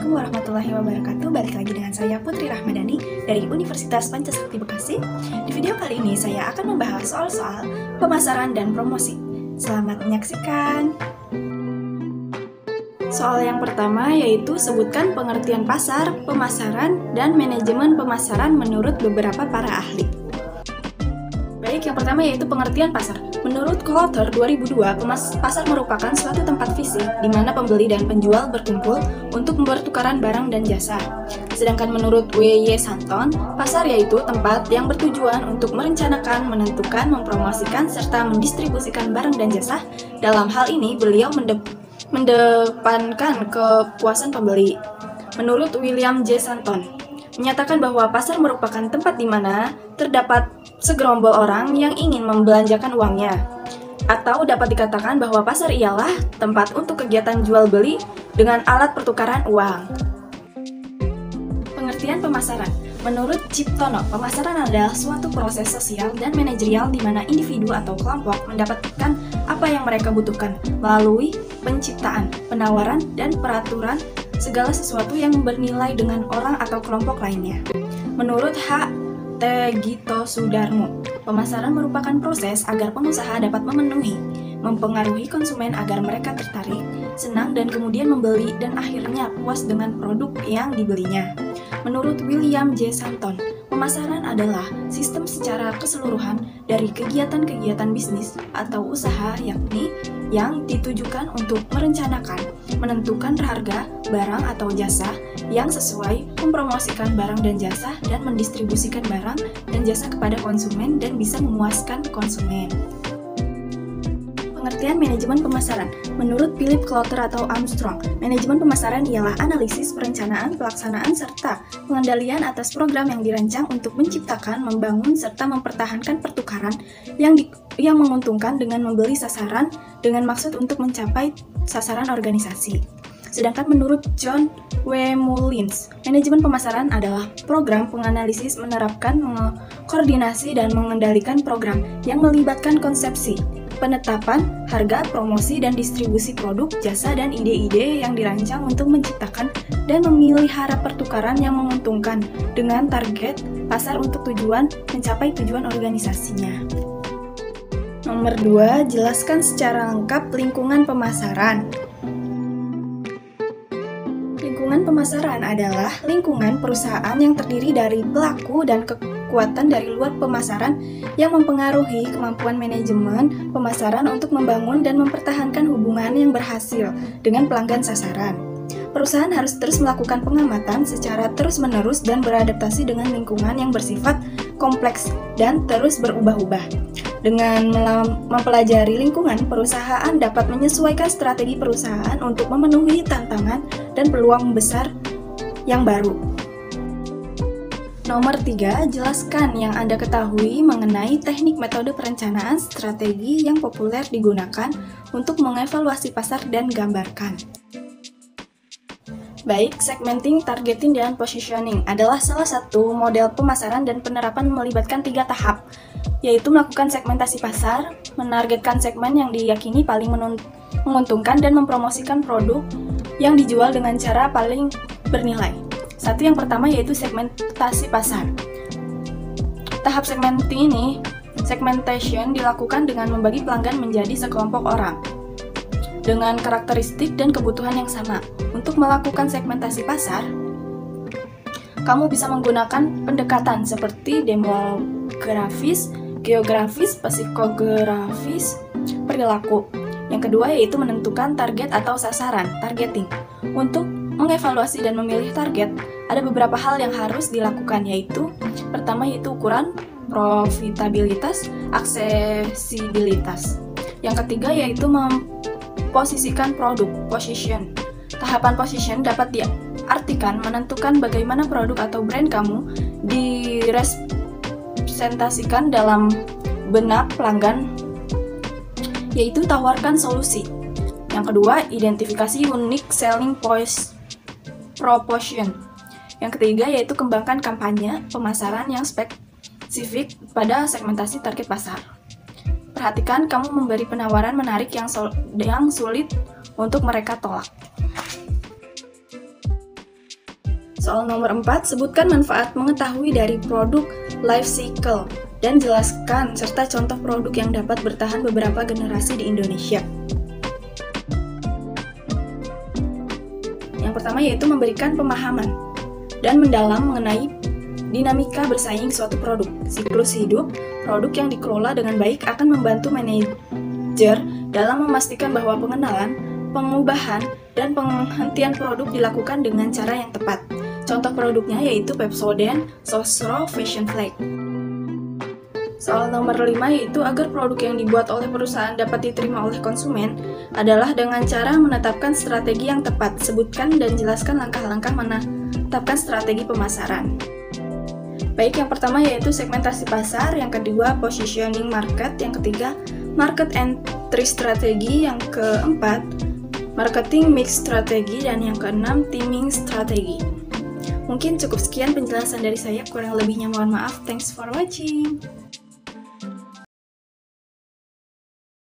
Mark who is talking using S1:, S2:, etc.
S1: Assalamualaikum warahmatullahi wabarakatuh. Balik lagi dengan saya Putri Rahmadani dari Universitas Pancasakti Bekasi. Di video kali ini saya akan membahas soal-soal pemasaran dan promosi. Selamat menyaksikan. Soal yang pertama yaitu sebutkan pengertian pasar, pemasaran, dan manajemen pemasaran menurut beberapa para ahli. Baik, yang pertama yaitu pengertian pasar. Menurut Klotter 2002, pasar merupakan suatu tempat fisik di mana pembeli dan penjual berkumpul untuk bertukaran barang dan jasa. Sedangkan menurut W.Y. Santon, pasar yaitu tempat yang bertujuan untuk merencanakan, menentukan, mempromosikan, serta mendistribusikan barang dan jasa. Dalam hal ini, beliau mendepankan kepuasan pembeli. Menurut William J. Santon, menyatakan bahwa pasar merupakan tempat di mana terdapat segerombol orang yang ingin membelanjakan uangnya. Atau dapat dikatakan bahwa pasar ialah tempat untuk kegiatan jual beli dengan alat pertukaran uang. Pengertian pemasaran. Menurut Ciptono, pemasaran adalah suatu proses sosial dan manajerial di mana individu atau kelompok mendapatkan apa yang mereka butuhkan melalui penciptaan, penawaran, dan peraturan segala sesuatu yang bernilai dengan orang atau kelompok lainnya. Menurut H. T. Gito Sudarmo, pemasaran merupakan proses agar pengusaha dapat mempengaruhi konsumen agar mereka tertarik, senang, dan kemudian membeli dan akhirnya puas dengan produk yang dibelinya. Menurut William J. Santon, pemasaran adalah sistem secara keseluruhan dari kegiatan-kegiatan bisnis atau usaha yakni yang ditujukan untuk merencanakan, menentukan harga barang atau jasa yang sesuai, mempromosikan barang dan jasa, dan mendistribusikan barang dan jasa kepada konsumen dan bisa memuaskan konsumen. Pengertian manajemen pemasaran. Menurut Philip Klotter atau Armstrong, manajemen pemasaran ialah analisis, perencanaan, pelaksanaan, serta pengendalian atas program yang dirancang untuk menciptakan, membangun, serta mempertahankan pertukaran yang menguntungkan dengan membeli sasaran dengan maksud untuk mencapai sasaran organisasi. Sedangkan menurut John W. Mullins, manajemen pemasaran adalah program penganalisis, menerapkan, mengkoordinasi, dan mengendalikan program yang melibatkan konsepsi, penetapan, harga, promosi, dan distribusi produk, jasa, dan ide-ide yang dirancang untuk menciptakan dan memelihara pertukaran yang menguntungkan dengan target pasar untuk mencapai tujuan organisasinya. Nomor 2, jelaskan secara lengkap lingkungan pemasaran. Lingkungan pemasaran adalah lingkungan perusahaan yang terdiri dari pelaku dan kekuatan dari luar pemasaran yang mempengaruhi kemampuan manajemen pemasaran untuk membangun dan mempertahankan hubungan yang berhasil dengan pelanggan sasaran. Perusahaan harus terus melakukan pengamatan secara terus-menerus dan beradaptasi dengan lingkungan yang bersifat kompleks dan terus berubah-ubah. Dengan mempelajari lingkungan, perusahaan dapat menyesuaikan strategi perusahaan untuk memenuhi tantangan dan peluang besar yang baru. Nomor 3, jelaskan yang Anda ketahui mengenai teknik metode perencanaan strategi yang populer digunakan untuk mengevaluasi pasar dan gambarkan. Baik, segmenting, targeting, dan positioning adalah salah satu model pemasaran dan penerapan melibatkan 3 tahap, yaitu melakukan segmentasi pasar, menargetkan segmen yang diyakini paling menguntungkan, dan mempromosikan produk yang dijual dengan cara paling bernilai. Satu yang pertama yaitu segmentasi pasar. Tahap segmentation dilakukan dengan membagi pelanggan menjadi sekelompok orang dengan karakteristik dan kebutuhan yang sama. Untuk melakukan segmentasi pasar, kamu bisa menggunakan pendekatan seperti demografis, geografis, psikografis, perilaku. Yang kedua yaitu menentukan target atau sasaran, targeting. Untuk mengevaluasi dan memilih target, ada beberapa hal yang harus dilakukan, yaitu pertama yaitu ukuran, profitabilitas, aksesibilitas. Yang ketiga yaitu memposisikan produk, position. Tahapan position dapat diartikan menentukan bagaimana produk atau brand kamu direpresentasikan dalam benak pelanggan, yaitu tawarkan solusi. Yang kedua, identifikasi unique selling proposition. Yang ketiga yaitu kembangkan kampanye pemasaran yang spesifik pada segmentasi target pasar. Perhatikan kamu memberi penawaran menarik yang sulit untuk mereka tolak. Soal nomor 4, sebutkan manfaat mengetahui dari produk life cycle dan jelaskan serta contoh produk yang dapat bertahan beberapa generasi di Indonesia. Yang pertama yaitu memberikan pemahaman dan mendalam mengenai dinamika bersaing suatu produk. Siklus hidup produk yang dikelola dengan baik akan membantu manajer dalam memastikan bahwa pengenalan, pengubahan, dan penghentian produk dilakukan dengan cara yang tepat. Contoh produknya yaitu Pepsodent Sosro Fashion Flag. Soal nomor 5 yaitu agar produk yang dibuat oleh perusahaan dapat diterima oleh konsumen adalah dengan cara menetapkan strategi yang tepat. Sebutkan dan jelaskan langkah-langkah menetapkan strategi pemasaran. Baik, yang pertama yaitu segmentasi pasar, yang kedua positioning market, yang ketiga market entry strategi, yang keempat marketing mix strategi, dan yang keenam teaming strategi. Mungkin cukup sekian penjelasan dari saya, kurang lebihnya mohon maaf. Thanks for watching.